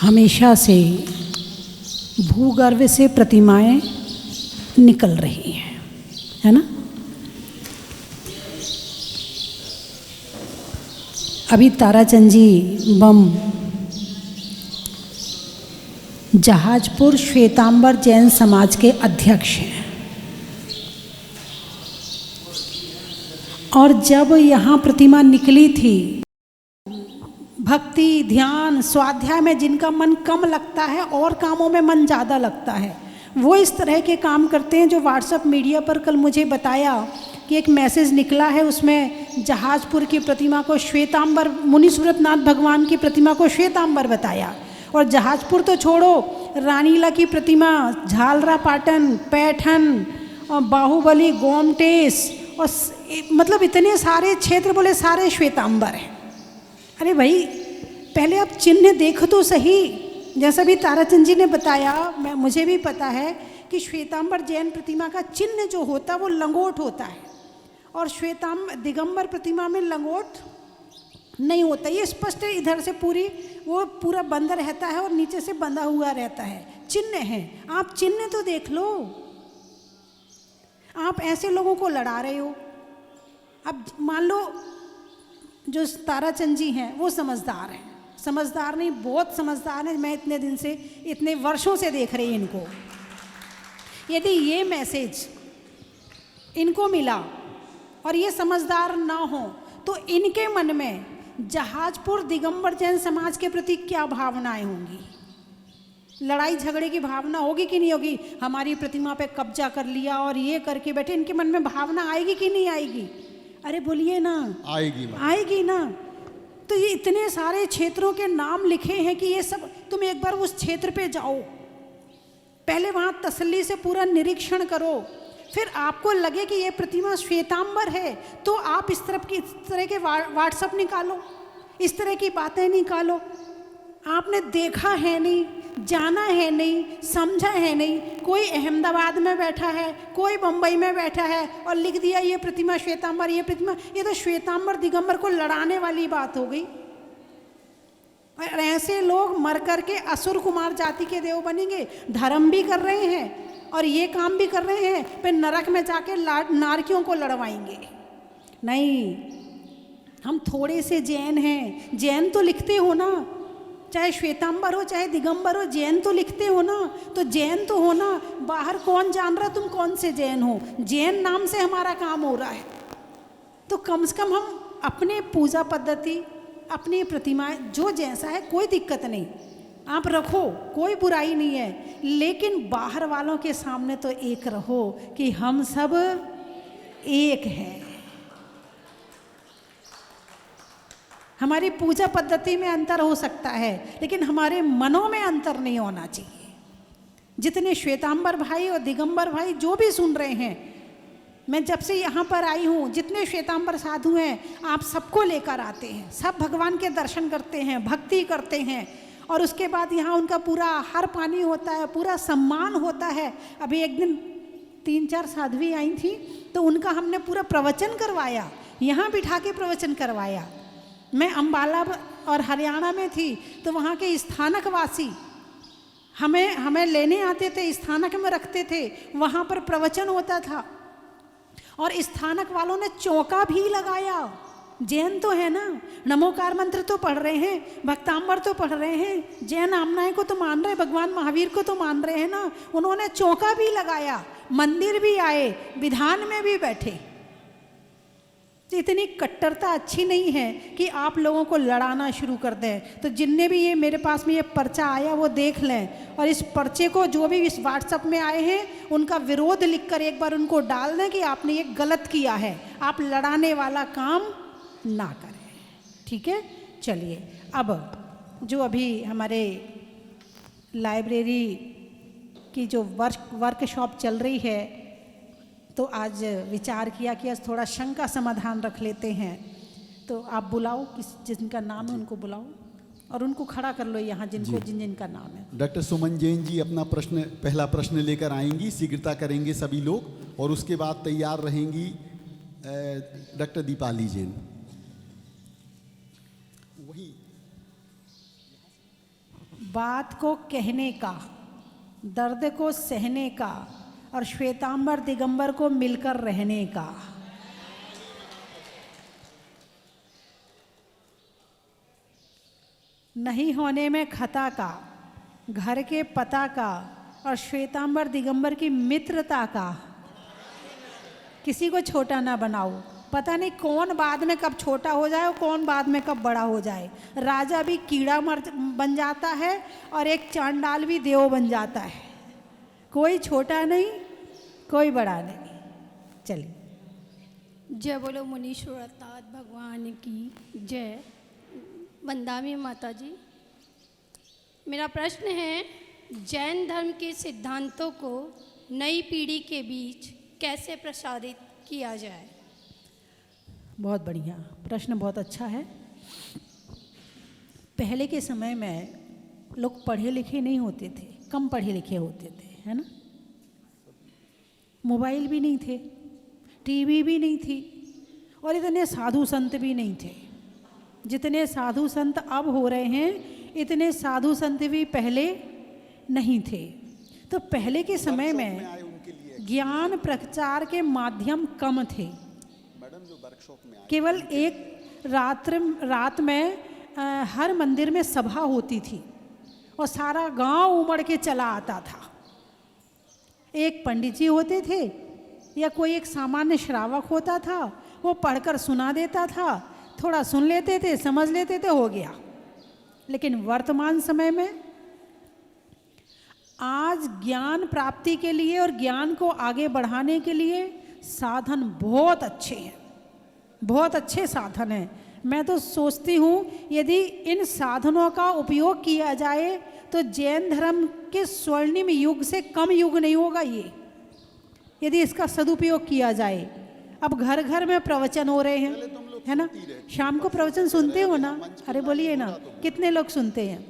हमेशा से भूगर्भ से प्रतिमाएं निकल रही हैं, है ना। अभी ताराचंद जी बम जहाजपुर श्वेतांबर जैन समाज के अध्यक्ष हैं, और जब यहाँ प्रतिमा निकली थी, भक्ति ध्यान स्वाध्याय में जिनका मन कम लगता है और कामों में मन ज़्यादा लगता है, वो इस तरह के काम करते हैं। जो व्हाट्सएप मीडिया पर कल मुझे बताया कि एक मैसेज निकला है, उसमें जहाजपुर की प्रतिमा को श्वेतांबर, मुनि सूरतनाथ भगवान की प्रतिमा को श्वेतांबर बताया, और जहाजपुर तो छोड़ो, रानीला की प्रतिमा, झालरा पाटन, पैठन, बाहुबली, गोमटेस, और मतलब इतने सारे क्षेत्र बोले सारे श्वेतांबर हैं। अरे भाई, पहले आप चिन्ह देखो तो सही। जैसा भी ताराचंद जी ने बताया, मुझे भी पता है कि श्वेतांबर जैन प्रतिमा का चिन्ह जो होता है वो लंगोट होता है, और दिगंबर प्रतिमा में लंगोट नहीं होता। ये स्पष्ट इधर से वो पूरा बंद रहता है और नीचे से बंधा हुआ रहता है। चिन्ह है, आप चिन्ह तो देख लो। आप ऐसे लोगों को लड़ा रहे हो। अब मान लो जो ताराचंद जी हैं वो समझदार हैं, समझदार नहीं बहुत समझदार हैं। मैं इतने दिन से, इतने वर्षों से देख रही इनको। यदि ये मैसेज इनको मिला और ये समझदार ना हो, तो इनके मन में जहाजपुर दिगंबर जैन समाज के प्रति क्या भावनाएं होंगी? लड़ाई झगड़े की भावना होगी कि नहीं होगी? हमारी प्रतिमा पे कब्जा कर लिया और ये करके बैठे, इनके मन में भावना आएगी कि नहीं आएगी? अरे बोलिए ना, आएगी ना। तो ये इतने सारे क्षेत्रों के नाम लिखे हैं कि ये सब, तुम एक बार उस क्षेत्र पे जाओ, पहले वहाँ तसल्ली से पूरा निरीक्षण करो, फिर आपको लगे कि ये प्रतिमा श्वेतांबर है, तो आप इस तरह के व्हाट्सएप निकालो, इस तरह की बातें निकालो। आपने देखा है नहीं, जाना है नहीं, समझा है नहीं। कोई अहमदाबाद में बैठा है, कोई बम्बई में बैठा है और लिख दिया ये प्रतिमा श्वेतांबर, ये प्रतिमा। ये तो श्वेतांबर दिगंबर को लड़ाने वाली बात हो गई। और ऐसे लोग मर करके असुर कुमार जाति के देव बनेंगे। धर्म भी कर रहे हैं और ये काम भी कर रहे हैं, फिर नरक में जाके नारकियों को लड़वाएंगे। नहीं, हम थोड़े से जैन हैं। जैन तो लिखते हो ना, चाहे श्वेतांबर हो चाहे दिगंबर हो, जैन तो लिखते हो ना। तो जैन तो हो ना। बाहर कौन जान रहा तुम कौन से जैन हो? जैन नाम से हमारा काम हो रहा है, तो कम से कम हम अपने पूजा पद्धति, अपनी प्रतिमाएं, जो जैसा है कोई दिक्कत नहीं, आप रखो, कोई बुराई नहीं है। लेकिन बाहर वालों के सामने तो एक रहो कि हम सब एक हैं। हमारी पूजा पद्धति में अंतर हो सकता है, लेकिन हमारे मनों में अंतर नहीं होना चाहिए। जितने श्वेतांबर भाई और दिगंबर भाई जो भी सुन रहे हैं, मैं जब से यहाँ पर आई हूँ, जितने श्वेतांबर साधु हैं, आप सबको लेकर आते हैं। सब भगवान के दर्शन करते हैं, भक्ति करते हैं, और उसके बाद यहाँ उनका पूरा आहार पानी होता है, पूरा सम्मान होता है। अभी एक दिन 3-4 साध्वी आई थी, तो उनका हमने पूरा प्रवचन करवाया, यहाँ बिठा के प्रवचन करवाया। मैं अंबाला और हरियाणा में थी, तो वहाँ के स्थानक वासी हमें लेने आते थे, स्थानक में रखते थे, वहाँ पर प्रवचन होता था, और स्थानक वालों ने चौका भी लगाया। जैन तो है ना, नमोकार मंत्र तो पढ़ रहे हैं, भक्तांबर तो पढ़ रहे हैं, जैन आमनाएं को तो मान रहे हैं, भगवान महावीर को तो मान रहे हैं ना। उन्होंने चौका भी लगाया, मंदिर भी आए, विधान में भी बैठे। इतनी कट्टरता अच्छी नहीं है कि आप लोगों को लड़ाना शुरू कर दें। तो जिनने भी ये मेरे पास में ये पर्चा आया वो देख लें, और इस पर्चे को जो भी इस व्हाट्सएप में आए हैं उनका विरोध लिखकर एक बार उनको डाल दें कि आपने ये गलत किया है, आप लड़ाने वाला काम ना करें। ठीक है, चलिए। अब जो अभी हमारे लाइब्रेरी की जो वर्कशॉप चल रही है, तो आज विचार किया कि आज थोड़ा शंका समाधान रख लेते हैं। तो आप बुलाओ, जिनका नाम है उनको बुलाओ और उनको खड़ा कर लो यहाँ, जिनका नाम है। डॉक्टर सुमन जैन जी अपना पहला प्रश्न लेकर आएंगी, शीघ्रता करेंगे सभी लोग, और उसके बाद तैयार रहेंगी डॉक्टर दीपाली जैन। बात को कहने का, दर्द को सहने का और श्वेतांबर दिगंबर को मिलकर रहने का। नहीं होने में खता का, घर के पता का और श्वेतांबर दिगंबर की मित्रता का। किसी को छोटा ना बनाओ, पता नहीं कौन बाद में कब छोटा हो जाए और कौन बाद में कब बड़ा हो जाए। राजा भी कीड़ा बन जाता है और एक चांडाल भी देव बन जाता है। कोई छोटा नहीं, कोई बड़ा नहीं। चलिए, जय बोलो मुनीश्वर अवतार भगवान की जय। वंदामी माता जी, मेरा प्रश्न है, जैन धर्म के सिद्धांतों को नई पीढ़ी के बीच कैसे प्रसारित किया जाए? बहुत बढ़िया प्रश्न, बहुत अच्छा है। पहले के समय में लोग पढ़े लिखे नहीं होते थे, कम पढ़े लिखे होते थे, है ना। मोबाइल भी नहीं थे, टीवी भी नहीं थी और इतने साधु संत भी नहीं थे। जितने साधु संत अब हो रहे हैं, इतने साधु संत भी पहले नहीं थे। तो पहले के समय में ज्ञान प्रचार के माध्यम कम थे। केवल एक रात में हर मंदिर में सभा होती थी और सारा गांव उमड़ के चला आता था। एक पंडित जी होते थे या कोई एक सामान्य श्रावक होता था, वो पढ़कर सुना देता था, थोड़ा सुन लेते थे, समझ लेते थे, हो गया। लेकिन वर्तमान समय में आज ज्ञान प्राप्ति के लिए और ज्ञान को आगे बढ़ाने के लिए साधन बहुत अच्छे हैं, बहुत अच्छे साधन हैं। मैं तो सोचती हूँ यदि इन साधनों का उपयोग किया जाए तो जैन धर्म के स्वर्णिम युग से कम युग नहीं होगा ये, यदि इसका सदुपयोग किया जाए। अब घर घर में प्रवचन हो रहे हैं, है ना। शाम को प्रवचन सुनते हो ना? अरे बोलिए ना, कितने लोग सुनते हैं?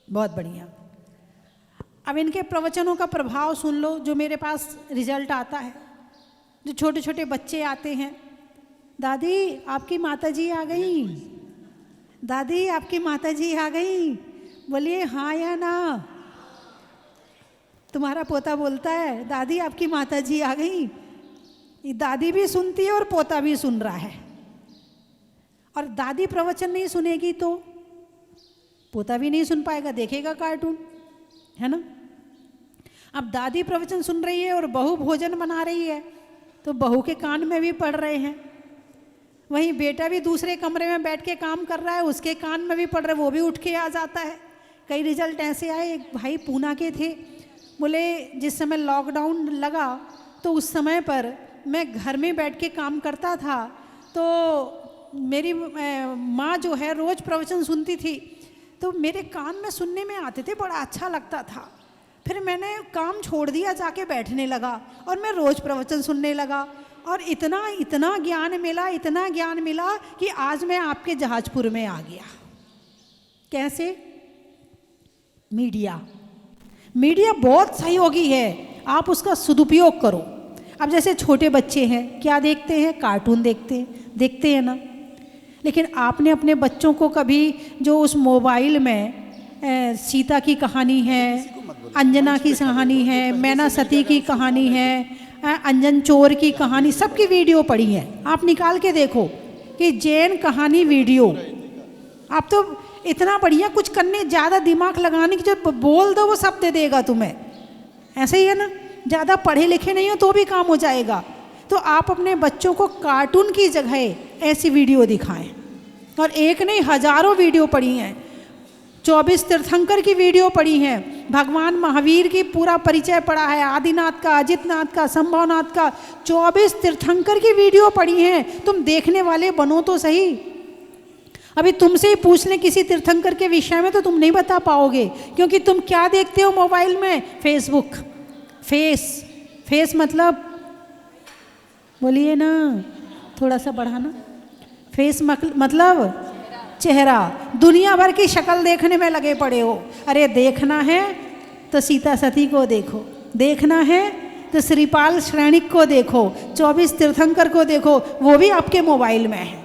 बहुत बढ़िया। अब इनके प्रवचनों का प्रभाव सुन लो, जो मेरे पास रिजल्ट आता है। जो छोटे छोटे बच्चे आते हैं, दादी आपकी माताजी आ गई, दादी आपकी माताजी आ गई। बोलिए हाँ या ना। तुम्हारा पोता बोलता है दादी आपकी माताजी आ गई। दादी भी सुनती है और पोता भी सुन रहा है। और दादी प्रवचन नहीं सुनेगी तो पोता भी नहीं सुन पाएगा, देखेगा कार्टून, है ना। अब दादी प्रवचन सुन रही है और बहू भोजन बना रही है तो बहू के कान में भी पड़ रहे हैं। वहीं बेटा भी दूसरे कमरे में बैठ के काम कर रहा है, उसके कान में भी पड़ रहे, वो भी उठ के आ जाता है। कई रिजल्ट ऐसे आए। एक भाई पूना के थे, बोले जिस समय लॉकडाउन लगा तो उस समय पर मैं घर में बैठ के काम करता था, तो मेरी माँ जो है रोज़ प्रवचन सुनती थी, तो मेरे कान में सुनने में आते थे, बड़ा अच्छा लगता था। फिर मैंने काम छोड़ दिया, जाके बैठने लगा और मैं रोज़ प्रवचन सुनने लगा और इतना इतना ज्ञान मिला, इतना ज्ञान मिला कि आज मैं आपके जहाजपुर में आ गया। कैसे? मीडिया बहुत सहयोगी है, आप उसका सदुपयोग करो। अब जैसे छोटे बच्चे हैं, क्या देखते हैं? कार्टून देखते हैं ना। लेकिन आपने अपने बच्चों को कभी जो उस मोबाइल में सीता की कहानी है, अंजना की कहानी है, मैना सती की कहानी है, अंजन चोर की कहानी, सबकी वीडियो पड़ी है, आप निकाल के देखो कि जैन कहानी वीडियो। आप तो इतना बढ़िया, कुछ करने ज़्यादा दिमाग लगाने की जो बोल दो वो सब दे देगा तुम्हें। ऐसे ही है ना, ज़्यादा पढ़े लिखे नहीं हो तो भी काम हो जाएगा। तो आप अपने बच्चों को कार्टून की जगह ऐसी वीडियो दिखाएं। और एक नहीं, हजारों वीडियो पड़ी हैं। 24 तीर्थंकर की वीडियो पड़ी हैं, भगवान महावीर की पूरा परिचय पड़ा है, आदिनाथ का, अजितनाथ का, संभवनाथ का, 24 तीर्थंकर की वीडियो पड़ी हैं। तुम देखने वाले बनो तो सही। अभी तुमसे ही पूछ लें किसी तीर्थंकर के विषय में तो तुम नहीं बता पाओगे, क्योंकि तुम क्या देखते हो मोबाइल में? फेसबुक। फेस मतलब बोलिए ना, थोड़ा सा बढ़ाना। फेस मतलब चेहरा। दुनिया भर की शक्ल देखने में लगे पड़े हो। अरे देखना है तो सीता सती को देखो, देखना है तो श्रीपाल श्रेणिक को देखो, 24 तीर्थंकर को देखो, वो भी आपके मोबाइल में है।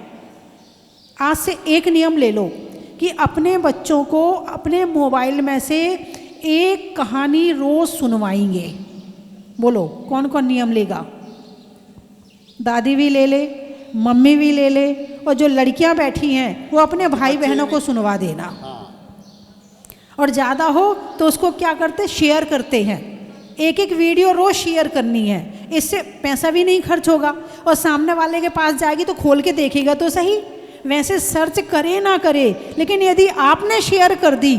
आज से एक नियम ले लो कि अपने बच्चों को अपने मोबाइल में से एक कहानी रोज़ सुनवाएंगे। बोलो कौन कौन नियम लेगा? दादी भी ले ले, मम्मी भी ले ले, और जो लड़कियां बैठी हैं वो अपने भाई बहनों को सुनवा देना। और ज़्यादा हो तो उसको क्या करते, शेयर करते हैं। एक एक वीडियो रोज़ शेयर करनी है, इससे पैसा भी नहीं खर्च होगा और सामने वाले के पास जाएगी तो खोल के देखेगा तो सही। वैसे सर्च करे ना करे, लेकिन यदि आपने शेयर कर दी,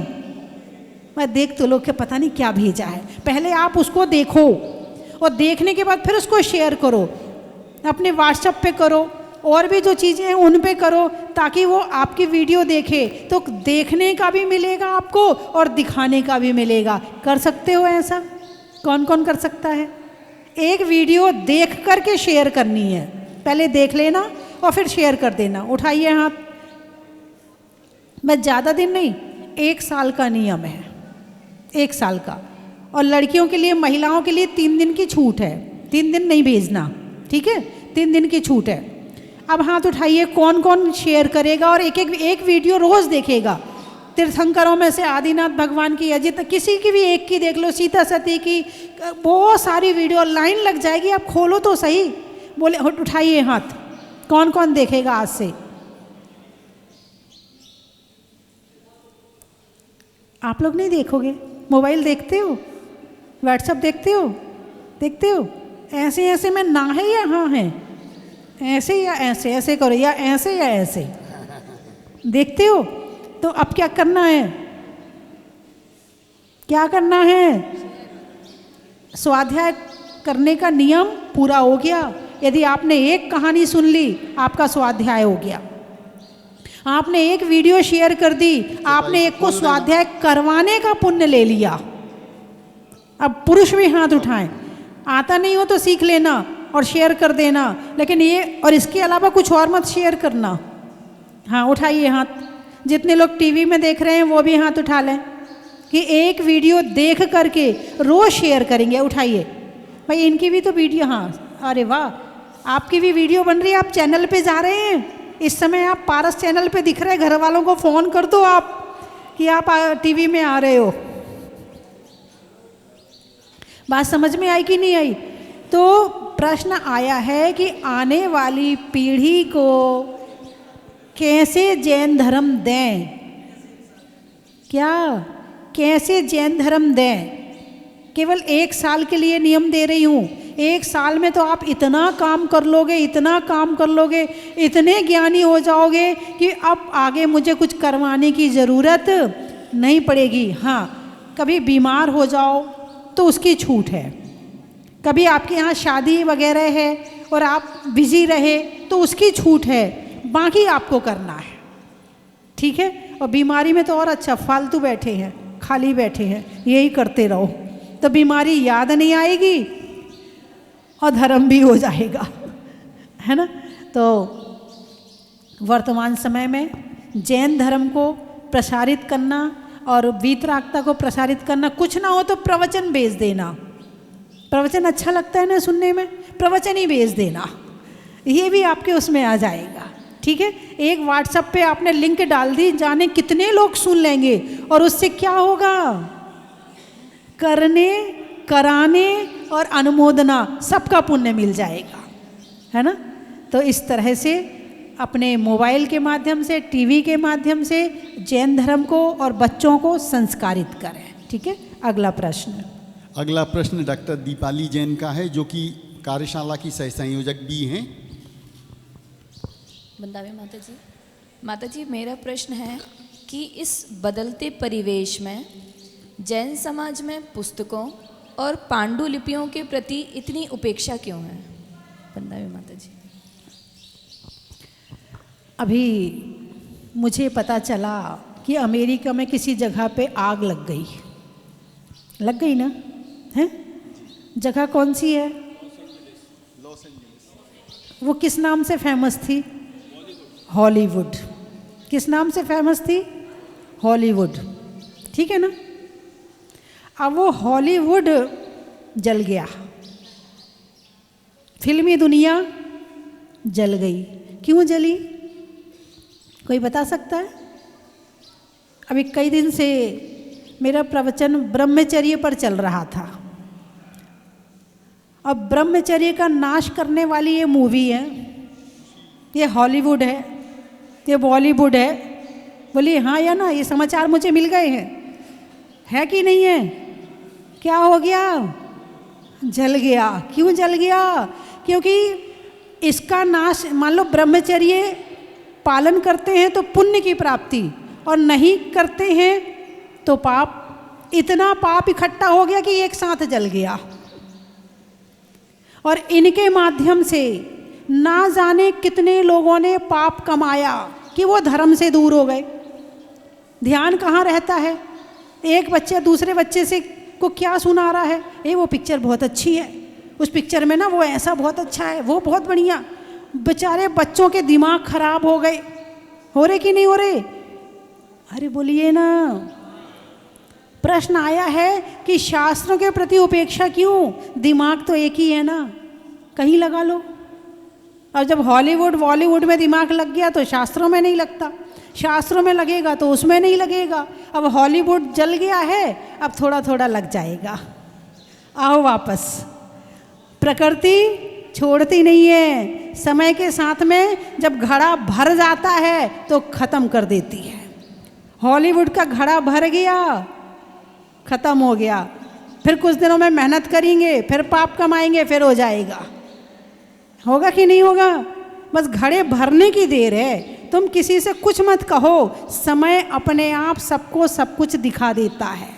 मैं देख तो लोग के पता नहीं क्या भेजा है, पहले आप उसको देखो और देखने के बाद फिर उसको शेयर करो, अपने व्हाट्सएप पे करो, और भी जो चीज़ें हैं उन पे करो, ताकि वो आपकी वीडियो देखे तो देखने का भी मिलेगा आपको और दिखाने का भी मिलेगा। कर सकते हो ऐसा? कौन कौन कर सकता है? एक वीडियो देख करके शेयर करनी है, पहले देख लेना और फिर शेयर कर देना। उठाइए हाथ। बस ज़्यादा दिन नहीं, 1 साल का नियम है, 1 साल का। और लड़कियों के लिए, महिलाओं के लिए 3 दिन की छूट है, 3 दिन नहीं भेजना, ठीक है? 3 दिन की छूट है। अब हाथ उठाइए कौन कौन शेयर करेगा और एक वीडियो रोज़ देखेगा। तीर्थंकरों में से आदिनाथ भगवान की, अजित, किसी की भी एक की देख लो, सीता सती की, बहुत सारी वीडियो लाइन लग जाएगी, आप खोलो तो सही। बोले उठाइए हाथ, कौन कौन देखेगा आज से? आप लोग नहीं देखोगे? मोबाइल देखते हो, व्हाट्सएप देखते हो, देखते हो? ऐसे ऐसे में ना है या हाँ है? ऐसे या ऐसे? ऐसे करो, या ऐसे या ऐसे? देखते हो? तो अब क्या करना है? क्या करना है? स्वाध्याय करने का नियम पूरा हो गया। यदि आपने एक कहानी सुन ली, आपका स्वाध्याय हो गया। आपने एक वीडियो शेयर कर दी, आपने एक को स्वाध्याय करवाने का पुण्य ले लिया। अब पुरुष भी हाथ उठाएं। आता नहीं हो तो सीख लेना और शेयर कर देना, लेकिन ये और इसके अलावा कुछ और मत शेयर करना। हाँ उठाइए हाथ। जितने लोग टीवी में देख रहे हैं वो भी हाथ उठा लें कि एक वीडियो देख करके रोज़ शेयर करेंगे। उठाइए भाई, इनकी भी तो वीडियो, हाँ अरे वाह, आपकी भी वीडियो बन रही है, आप चैनल पे जा रहे हैं इस समय, आप पारस चैनल पे दिख रहे हैं। घर वालों को फ़ोन कर दो आप कि आप टीवी में आ रहे हो। बात समझ में आई कि नहीं आई? तो प्रश्न आया है कि आने वाली पीढ़ी को कैसे जैन धर्म दें? क्या कैसे जैन धर्म दें? केवल 1 साल के लिए नियम दे रही हूँ। 1 साल में तो आप इतना काम कर लोगे, इतना काम कर लोगे, इतने ज्ञानी हो जाओगे कि अब आगे मुझे कुछ करवाने की ज़रूरत नहीं पड़ेगी। हाँ, कभी बीमार हो जाओ तो उसकी छूट है, कभी आपके यहाँ शादी वगैरह है और आप बिज़ी रहे तो उसकी छूट है, बाकी आपको करना है, ठीक है? और बीमारी में तो और अच्छा, फालतू बैठे हैं, खाली बैठे हैं, यही करते रहो तो बीमारी याद नहीं आएगी और धर्म भी हो जाएगा, है ना? तो वर्तमान समय में जैन धर्म को प्रसारित करना और वीतरागता को प्रसारित करना, कुछ ना हो तो प्रवचन भेज देना। प्रवचन अच्छा लगता है ना सुनने में, प्रवचन ही भेज देना, ये भी आपके उसमें आ जाएगा, ठीक है? एक व्हाट्सएप पे आपने लिंक डाल दी, जाने कितने लोग सुन लेंगे और उससे क्या होगा? करने, कराने और अनुमोदना सबका पुण्य मिल जाएगा, है ना? तो इस तरह से अपने मोबाइल के माध्यम से, टीवी के माध्यम से जैन धर्म को और बच्चों को संस्कारित करें, ठीक है? अगला प्रश्न। अगला प्रश्न डॉक्टर दीपाली जैन का है, जो कि कार्यशाला की सह संयोजक भी हैं। वंदावे माता जी, मेरा प्रश्न है कि इस बदलते परिवेश में जैन समाज में पुस्तकों और पांडुलिपियों के प्रति इतनी उपेक्षा क्यों है? वंदावे माता जी। अभी मुझे पता चला कि अमेरिका में किसी जगह पे आग लग गई ना, है? जगह कौन सी है? Los Angeles. वो किस नाम से फेमस थी? हॉलीवुड। किस नाम से फेमस थी? हॉलीवुड, ठीक है ना? अब वो हॉलीवुड जल गया, फिल्मी दुनिया जल गई। क्यों जली? कोई बता सकता है? अभी कई दिन से मेरा प्रवचन ब्रह्मचर्य पर चल रहा था। अब ब्रह्मचर्य का नाश करने वाली ये मूवी है, ये हॉलीवुड है, ये बॉलीवुड है। बोलिए हाँ या ना, ये समाचार मुझे मिल गए हैं, है कि नहीं है? क्या हो गया? जल गया। क्यों जल गया? क्योंकि इसका नाश, मान लो ब्रह्मचर्य पालन करते हैं तो पुण्य की प्राप्ति, और नहीं करते हैं तो पाप। इतना पाप इकट्ठा हो गया कि एक साथ जल गया। और इनके माध्यम से ना जाने कितने लोगों ने पाप कमाया कि वो धर्म से दूर हो गए। ध्यान कहाँ रहता है? एक बच्चा दूसरे बच्चे से को क्या सुना रहा है, ये वो पिक्चर बहुत अच्छी है, उस पिक्चर में ना वो ऐसा बहुत अच्छा है, वो बहुत बढ़िया। बेचारे बच्चों के दिमाग खराब हो गए। हो रहे कि नहीं हो रहे? अरे बोलिए ना। प्रश्न आया है कि शास्त्रों के प्रति उपेक्षा क्यों? दिमाग तो एक ही है ना, कहीं लगा लो। और जब हॉलीवुड बॉलीवुड में दिमाग लग गया तो शास्त्रों में नहीं लगता, शास्त्रों में लगेगा तो उसमें नहीं लगेगा। अब हॉलीवुड जल गया है, अब थोड़ा थोड़ा लग जाएगा। आओ वापस। प्रकृति छोड़ती नहीं है, समय के साथ में जब घड़ा भर जाता है तो ख़त्म कर देती है। हॉलीवुड का घड़ा भर गया, ख़त्म हो गया। फिर कुछ दिनों में मेहनत करेंगे, फिर पाप कमाएंगे, फिर हो जाएगा। होगा कि नहीं होगा? बस घड़े भरने की देर है। तुम किसी से कुछ मत कहो, समय अपने आप सबको सब कुछ दिखा देता है।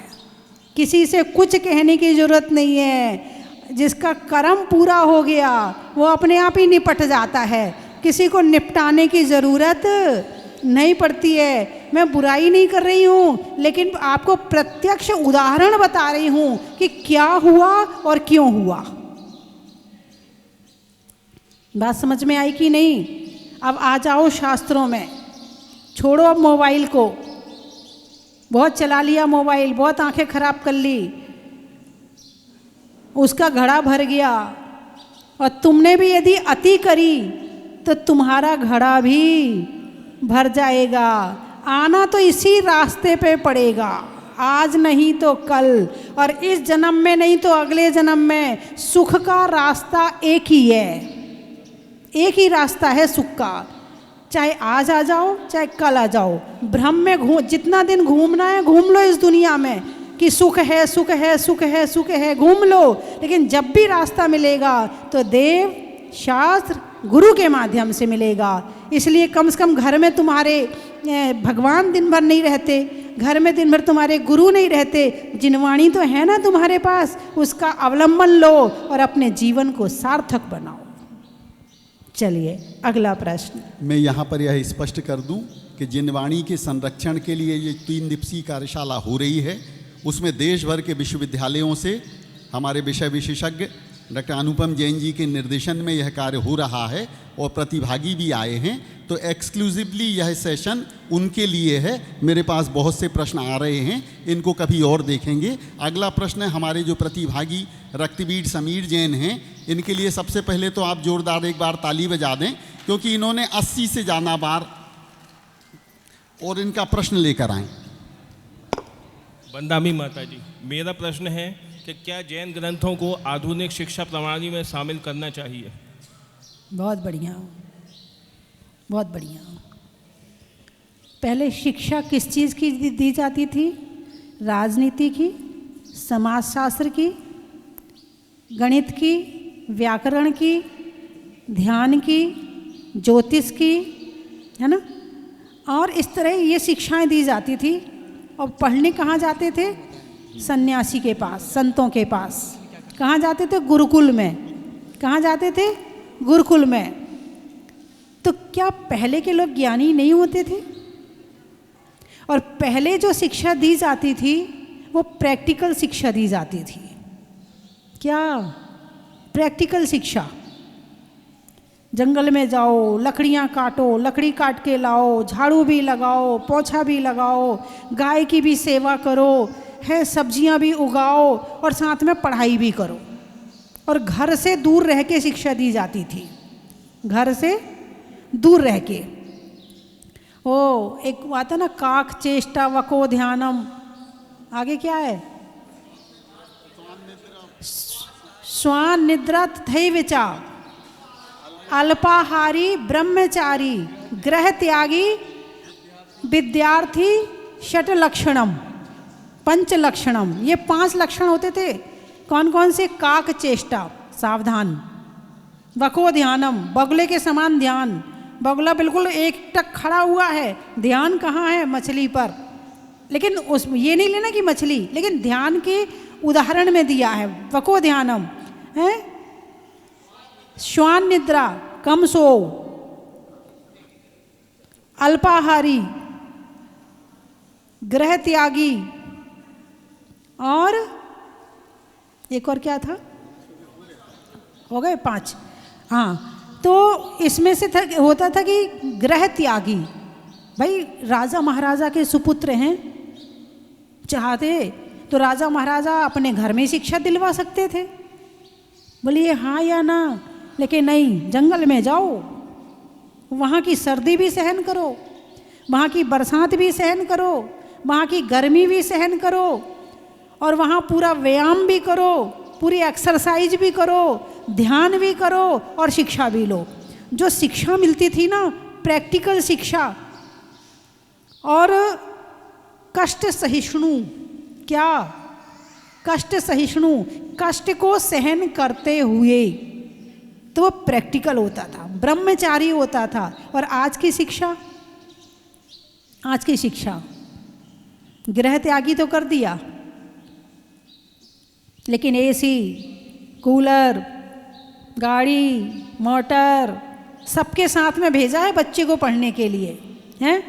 किसी से कुछ कहने की ज़रूरत नहीं है। जिसका कर्म पूरा हो गया वो अपने आप ही निपट जाता है, किसी को निपटाने की ज़रूरत नहीं पड़ती है। मैं बुराई नहीं कर रही हूँ, लेकिन आपको प्रत्यक्ष उदाहरण बता रही हूँ कि क्या हुआ और क्यों हुआ। बात समझ में आई कि नहीं? अब आ जाओ शास्त्रों में। छोड़ो अब मोबाइल को, बहुत चला लिया मोबाइल, बहुत आंखें खराब कर ली, उसका घड़ा भर गया। और तुमने भी यदि अति करी तो तुम्हारा घड़ा भी भर जाएगा। आना तो इसी रास्ते पे पड़ेगा, आज नहीं तो कल, और इस जन्म में नहीं तो अगले जन्म में। सुख का रास्ता एक ही है, एक ही रास्ता है सुख का। चाहे आज आ जाओ चाहे कल आ जाओ, भ्रम में जितना दिन घूमना है घूम लो इस दुनिया में कि सुख है सुख है सुख है सुख है, घूम लो। लेकिन जब भी रास्ता मिलेगा तो देव शास्त्र गुरु के माध्यम से मिलेगा। इसलिए कम से कम घर में तुम्हारे भगवान दिन भर नहीं रहते, घर में दिन भर तुम्हारे गुरु नहीं रहते, जिनवाणी तो है ना तुम्हारे पास, उसका अवलंबन लो और अपने जीवन को सार्थक बनाओ। चलिए अगला प्रश्न। मैं यहाँ पर यह स्पष्ट कर दूं कि जिनवाणी के संरक्षण के लिए ये 3 दिवसीय कार्यशाला हो रही है। उसमें देश भर के विश्वविद्यालयों से हमारे विषय विशेषज्ञ डॉक्टर अनुपम जैन जी के निर्देशन में यह कार्य हो रहा है और प्रतिभागी भी आए हैं। तो एक्सक्लूसिवली यह सेशन उनके लिए है। मेरे पास बहुत से प्रश्न आ रहे हैं, इनको कभी और देखेंगे। अगला प्रश्न हमारे जो प्रतिभागी रक्तबीर समीर जैन हैं, इनके लिए सबसे पहले तो आप जोरदार एक बार ताली बजा दें, क्योंकि इन्होंने 80 से ज़्यादा बार और इनका प्रश्न लेकर आए। वंदामी माता जी, मेरा प्रश्न है कि क्या जैन ग्रंथों को आधुनिक शिक्षा प्रणाली में शामिल करना चाहिए? बहुत बढ़िया, बहुत बढ़िया। पहले शिक्षा किस चीज़ की दी जाती थी? राजनीति की, समाजशास्त्र की, गणित की, व्याकरण की, ध्यान की, ज्योतिष की, है ना। और इस तरह ये शिक्षाएं दी जाती थी। और पढ़ने कहाँ जाते थे? सन्यासी के पास, संतों के पास। कहाँ जाते थे? गुरुकुल में। कहाँ जाते थे? गुरुकुल में। तो क्या पहले के लोग ज्ञानी नहीं होते थे? और पहले जो शिक्षा दी जाती थी वो प्रैक्टिकल शिक्षा दी जाती थी। क्या? प्रैक्टिकल शिक्षा। जंगल में जाओ, लकड़ियाँ काटो, लकड़ी काट के लाओ, झाड़ू भी लगाओ, पोछा भी लगाओ, गाय की भी सेवा करो, है सब्जियां भी उगाओ, और साथ में पढ़ाई भी करो। और घर से दूर रह के शिक्षा दी जाती थी, घर से दूर रह के। ओ एक आता ना, काक चेष्टा वको ध्यानम, आगे क्या है? स्वान निद्रा तथैवचा, अल्पाहारी ब्रह्मचारी गृह त्यागी विद्यार्थी षट लक्षणम पंच लक्षणम, ये 5 लक्षण होते थे। कौन कौन से? काक चेष्टा, सावधान, वको ध्यानम, बगुले के समान ध्यान, बगुला बिल्कुल एकटक खड़ा हुआ है, ध्यान कहाँ है? मछली पर। लेकिन उस ये नहीं लेना कि मछली, लेकिन ध्यान के उदाहरण में दिया है, वको ध्यानम है। श्वान निद्रा, कम सो, अल्पाहारी, गृह त्यागी, और एक और क्या था? हो गए 5। हाँ, तो इसमें से होता था कि गृह त्यागी, भाई राजा महाराजा के सुपुत्र हैं, चाहते तो राजा महाराजा अपने घर में शिक्षा दिलवा सकते थे, बोलिए हाँ या ना, लेकिन नहीं, जंगल में जाओ, वहाँ की सर्दी भी सहन करो, वहाँ की बरसात भी सहन करो, वहाँ की गर्मी भी सहन करो, और वहाँ पूरा व्यायाम भी करो, पूरी एक्सरसाइज भी करो, ध्यान भी करो और शिक्षा भी लो। जो शिक्षा मिलती थी ना, प्रैक्टिकल शिक्षा, और कष्ट सहिष्णु, क्या? कष्ट सहिष्णु, कष्ट को सहन करते हुए, तो वो प्रैक्टिकल होता था, ब्रह्मचारी होता था। और आज की शिक्षा, आज की शिक्षा गृह त्यागी तो कर दिया, लेकिन एसी, कूलर, गाड़ी, मोटर सबके साथ में भेजा है बच्चे को पढ़ने के लिए, हैं?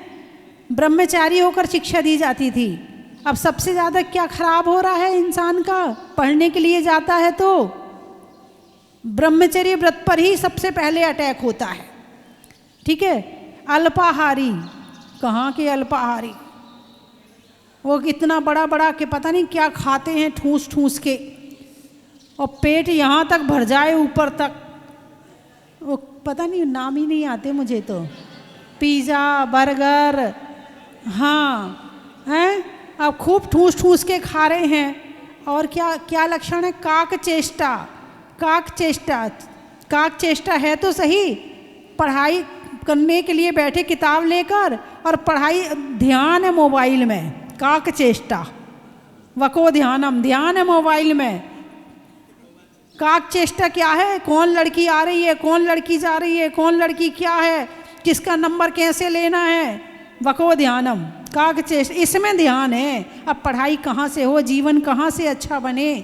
ब्रह्मचारी होकर शिक्षा दी जाती थी। अब सबसे ज़्यादा क्या खराब हो रहा है इंसान का? पढ़ने के लिए जाता है तो ब्रह्मचर्य व्रत पर ही सबसे पहले अटैक होता है, ठीक है? अल्पाहारी, कहाँ के अल्पाहारी? वो कितना बड़ा बड़ा कि पता नहीं क्या खाते हैं ठूस ठूस के, और पेट यहाँ तक भर जाए ऊपर तक, वो पता नहीं, नाम ही नहीं आते मुझे तो, पिज़्ज़ा, बर्गर, हाँ हैं, अब खूब ठूस ठूस के खा रहे हैं। और क्या क्या लक्षण है? काक चेष्टा, काक चेष्टा, काक चेष्टा है तो सही, पढ़ाई करने के लिए बैठे किताब लेकर, और पढ़ाई, ध्यान है मोबाइल में, काक चेष्टा, वको ध्यानम, ध्यान है मोबाइल में। काक चेष्टा क्या है? कौन लड़की आ रही है, कौन लड़की जा रही है, कौन लड़की क्या है, किसका नंबर कैसे लेना है, वको ध्यानम, काक चेष्टा, इसमें ध्यान है। अब पढ़ाई कहाँ से हो, जीवन कहाँ से अच्छा बने?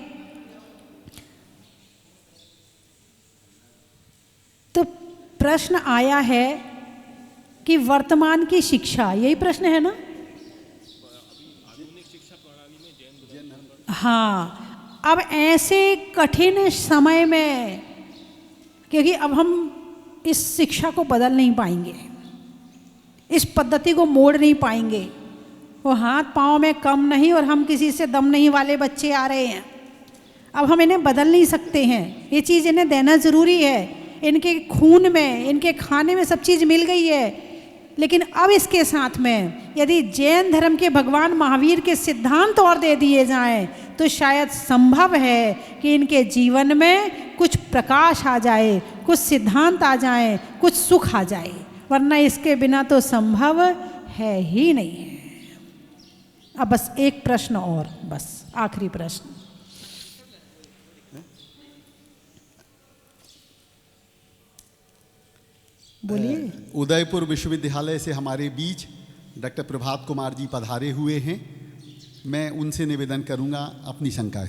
तो प्रश्न आया है कि वर्तमान की शिक्षा, यही प्रश्न है ना? हाँ, अब ऐसे कठिन समय में, क्योंकि अब हम इस शिक्षा को बदल नहीं पाएंगे, इस पद्धति को मोड़ नहीं पाएंगे, वो हाथ पाँव में कम नहीं और हम किसी से दम नहीं वाले बच्चे आ रहे हैं। अब हम इन्हें बदल नहीं सकते हैं, ये चीज़ इन्हें देना ज़रूरी है, इनके खून में, इनके खाने में सब चीज़ मिल गई है। लेकिन अब इसके साथ में यदि जैन धर्म के भगवान महावीर के सिद्धांत और दे दिए जाएं, तो शायद संभव है कि इनके जीवन में कुछ प्रकाश आ जाए, कुछ सिद्धांत आ जाए, कुछ सुख आ जाए, वरना इसके बिना तो संभव है ही नहीं है। अब बस एक प्रश्न और, बस आखिरी प्रश्न। बोलिए। उदयपुर विश्वविद्यालय से हमारे बीच डॉक्टर प्रभात कुमार जी पधारे हुए हैं, मैं उनसे निवेदन करूंगा अपनी शंका।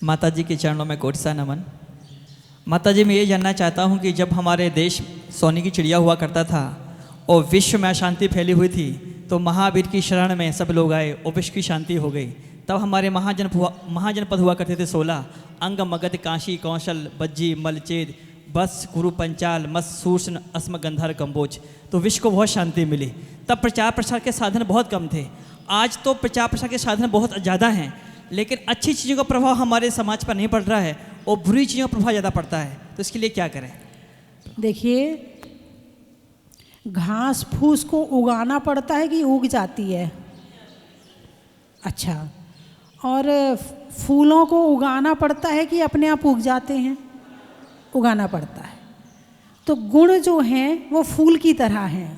माता जी के चरणों में कोटि सा नमन। माता जी, मैं ये जानना चाहता हूँ कि जब हमारे देश सोने की चिड़िया हुआ करता था और विश्व में अशांति फैली हुई थी, तो महावीर की शरण में सब लोग आए और विश्व की शांति हो गई। तब हमारे महाजनपद हुआ करते थे 16, अंग, मगध, काशी, कौशल, बज्जी, मलचेद, बस, कुरु, पंचाल, मस, सूर्षण, अस्म, गंधर, कंबोज। तो विश्व को बहुत शांति मिली। तब प्रचार प्रसार के साधन बहुत कम थे, आज तो प्रचार प्रसार के साधन बहुत ज़्यादा हैं, लेकिन अच्छी चीज़ों का प्रभाव हमारे समाज पर नहीं पड़ रहा है और बुरी चीज़ों का प्रभाव ज़्यादा पड़ता है। तो इसके लिए क्या करें? देखिए, घास फूस को उगाना पड़ता है कि उग जाती है? अच्छा, और फूलों को उगाना पड़ता है कि अपने आप उग जाते हैं? उगाना पड़ता है। तो गुण जो हैं वो फूल की तरह हैं,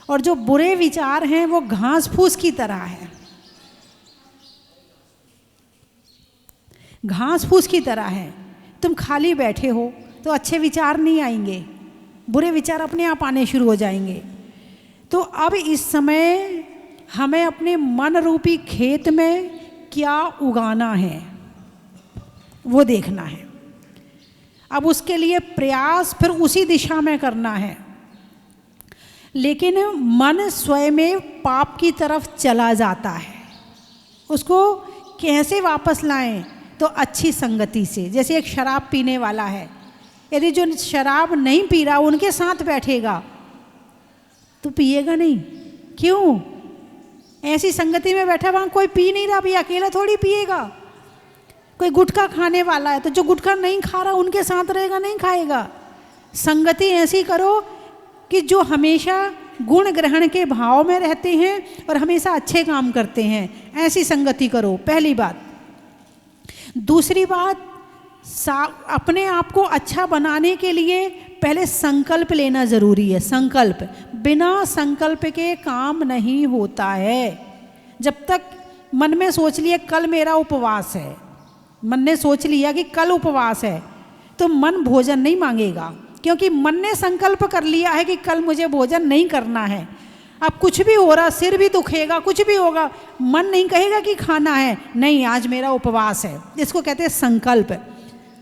और जो बुरे विचार हैं वो घास फूस की तरह है। घास फूस की तरह है। तुम खाली बैठे हो तो अच्छे विचार नहीं आएंगे, बुरे विचार अपने आप आने शुरू हो जाएंगे। तो अब इस समय हमें अपने मन रूपी खेत में क्या उगाना है वो देखना है। अब उसके लिए प्रयास फिर उसी दिशा में करना है। लेकिन मन स्वयं में पाप की तरफ चला जाता है, उसको कैसे वापस लाएं? तो अच्छी संगति से। जैसे एक शराब पीने वाला है, यदि जो शराब नहीं पी रहा उनके साथ बैठेगा तो पिएगा नहीं। क्यों? ऐसी संगति में बैठा, वहाँ कोई पी नहीं रहा, भाई अकेला थोड़ी पिएगा। कोई गुटखा खाने वाला है तो जो गुटखा नहीं खा रहा उनके साथ रहेगा, नहीं खाएगा। संगति ऐसी करो कि जो हमेशा गुण ग्रहण के भाव में रहते हैं और हमेशा अच्छे काम करते हैं, ऐसी संगति करो, पहली बात। दूसरी बात, अपने आप को अच्छा बनाने के लिए पहले संकल्प लेना ज़रूरी है। संकल्प, बिना संकल्प के काम नहीं होता है। जब तक मन में सोच लिया कल मेरा उपवास है, मन ने सोच लिया कि कल उपवास है, तो मन भोजन नहीं मांगेगा, क्योंकि मन ने संकल्प कर लिया है कि कल मुझे भोजन नहीं करना है। अब कुछ भी हो रहा, सिर भी दुखेगा, कुछ भी होगा, मन नहीं कहेगा कि खाना है, नहीं आज मेरा उपवास है। इसको कहते हैं संकल्प।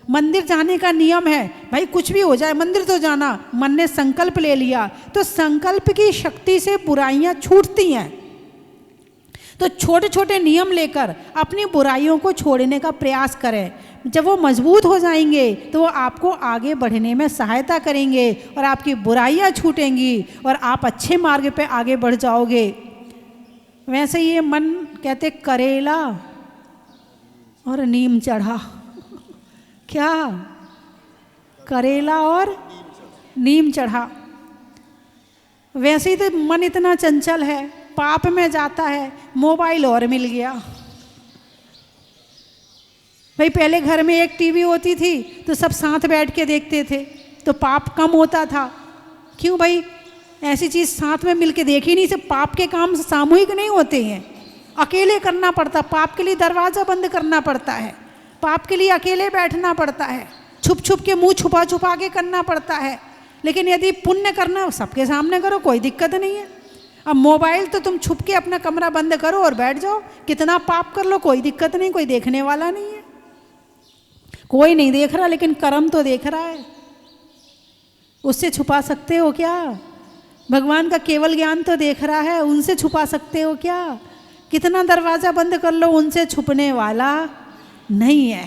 मंदिर जाने का नियम है, भाई कुछ भी हो जाए मंदिर तो जाना, मन ने संकल्प ले लिया। तो संकल्प की शक्ति से बुराइयां छूटती हैं। तो छोटे छोटे नियम लेकर अपनी बुराइयों को छोड़ने का प्रयास करें। जब वो मजबूत हो जाएंगे तो वो आपको आगे बढ़ने में सहायता करेंगे और आपकी बुराइयां छूटेंगी और आप अच्छे मार्ग पे आगे बढ़ जाओगे। वैसे ये मन कहते करेला और नीम चढ़ा, क्या? करेला और नीम चढ़ा। वैसे ही तो मन इतना चंचल है, पाप में जाता है। मोबाइल और मिल गया भाई, पहले घर में एक टीवी होती थी तो सब साथ बैठ के देखते थे तो पाप कम होता था। क्यों भाई? ऐसी चीज़ साथ में मिल के देखी नहीं। सब पाप के काम सामूहिक नहीं होते हैं, अकेले करना पड़ता। पाप के लिए दरवाज़ा बंद करना पड़ता है, पाप के लिए अकेले बैठना पड़ता है, छुप छुप के मुंह छुपा छुपा के करना पड़ता है। लेकिन यदि पुण्य करना सबके सामने करो, कोई दिक्कत नहीं है। अब मोबाइल तो तुम छुप के अपना कमरा बंद करो और बैठ जाओ, कितना पाप कर लो, कोई दिक्कत नहीं, कोई देखने वाला नहीं है। कोई नहीं देख रहा लेकिन कर्म तो देख रहा है, उससे छुपा सकते हो क्या? भगवान का केवल ज्ञान तो देख रहा है, उनसे छुपा सकते हो क्या? कितना दरवाज़ा बंद कर लो, उनसे छुपने वाला नहीं है।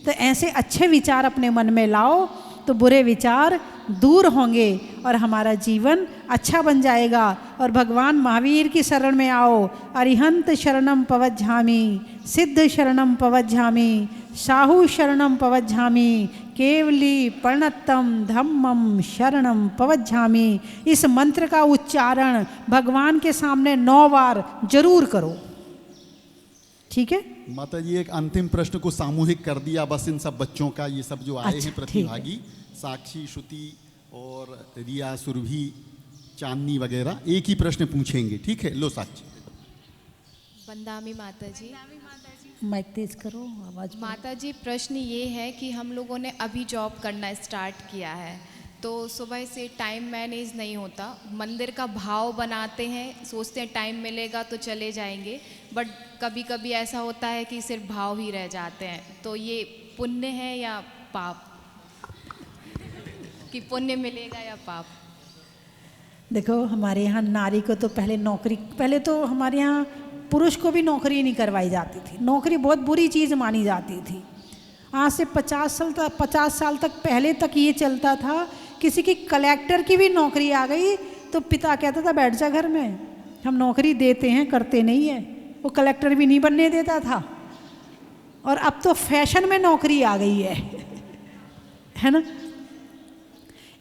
तो ऐसे अच्छे विचार अपने मन में लाओ तो बुरे विचार दूर होंगे और हमारा जीवन अच्छा बन जाएगा। और भगवान महावीर की शरण में आओ। अरिहंत शरणम पवज्झामि, सिद्ध शरणम पवज्झामि, साहु शरणम पवज्झामि, केवली प्रणतम धम्मम शरणम पवज्झामि। इस मंत्र का उच्चारण भगवान के सामने 9 बार जरूर करो, ठीक है? माता जी, एक अंतिम प्रश्न को सामूहिक कर दिया बस इन सब बच्चों का, ये सब जो आए अच्छा, हैं प्रतिभागी, साक्षी, श्रुति और रिया, सुरभि, चांदनी वगैरह, एक ही प्रश्न पूछेंगे, ठीक है? लो साक्षी। वंदामी माता जी। माइक तेज करो, आवाज। माता जी, प्रश्न ये है कि हम लोगों ने अभी जॉब करना स्टार्ट किया है, तो सुबह से टाइम मैनेज नहीं होता। मंदिर का भाव बनाते हैं, सोचते हैं टाइम मिलेगा तो चले जाएंगे, बट कभी कभी ऐसा होता है कि सिर्फ भाव ही रह जाते हैं। तो ये पुण्य है या पाप, कि पुण्य मिलेगा या पाप? देखो, हमारे यहाँ नारी को तो पहले नौकरी, पहले तो हमारे यहाँ पुरुष को भी नौकरी नहीं करवाई जाती थी। नौकरी बहुत बुरी चीज़ मानी जाती थी। आज से 50 साल तक पहले तक ये चलता था, किसी की कलेक्टर की भी नौकरी आ गई तो पिता कहता था बैठ जा घर में, हम नौकरी देते हैं, करते नहीं है। वो कलेक्टर भी नहीं बनने देता था। और अब तो फैशन में नौकरी आ गई है ना?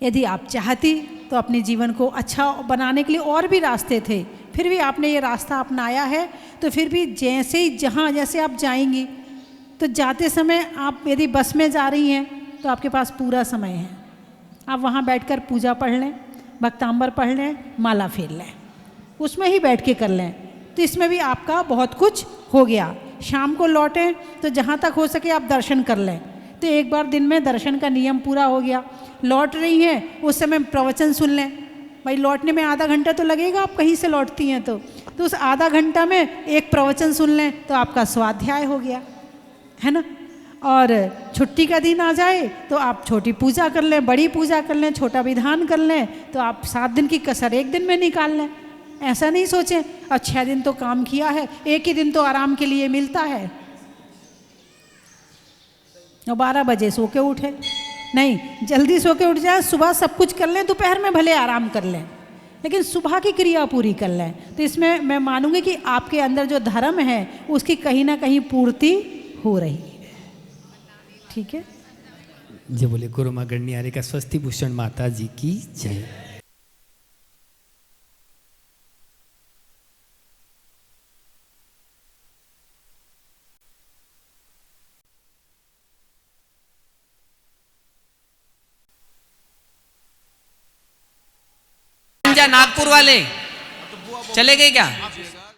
यदि आप चाहती तो अपने जीवन को अच्छा बनाने के लिए और भी रास्ते थे, फिर भी आपने ये रास्ता अपनाया है। तो फिर भी जैसे ही जैसे आप जाएंगी, तो जाते समय आप यदि बस में जा रही हैं तो आपके पास पूरा समय है। आप वहाँ बैठकर पूजा पढ़ लें, भक्तांबर पढ़ लें, माला फेर लें, उसमें ही बैठ के कर लें, तो इसमें भी आपका बहुत कुछ हो गया। शाम को लौटें तो जहाँ तक हो सके आप दर्शन कर लें, तो एक बार दिन में दर्शन का नियम पूरा हो गया। लौट रही हैं उस समय प्रवचन सुन लें, भाई लौटने में आधा घंटा तो लगेगा, आप कहीं से लौटती हैं तो उस आधा घंटा में एक प्रवचन सुन लें तो आपका स्वाध्याय हो गया, है ना। और छुट्टी का दिन आ जाए तो आप छोटी पूजा कर लें, बड़ी पूजा कर लें, छोटा विधान कर लें, तो आप 7 दिन की कसर एक दिन में निकाल लें। ऐसा नहीं सोचें और 6 दिन तो काम किया है, एक ही दिन तो आराम के लिए मिलता है, और 12 बजे सो के उठे। नहीं, जल्दी सो के उठ जाए, सुबह सब कुछ कर लें, दोपहर में भले आराम कर लें, लेकिन सुबह की क्रिया पूरी कर लें। तो इसमें मैं मानूंगी कि आपके अंदर जो धर्म है उसकी कहीं ना कहीं पूर्ति हो रही है। ठीक है। जय बोले गुरु माँ गणनियारे का स्वस्ति भूषण माता जी की जय। नागपुर वाले चले गए क्या?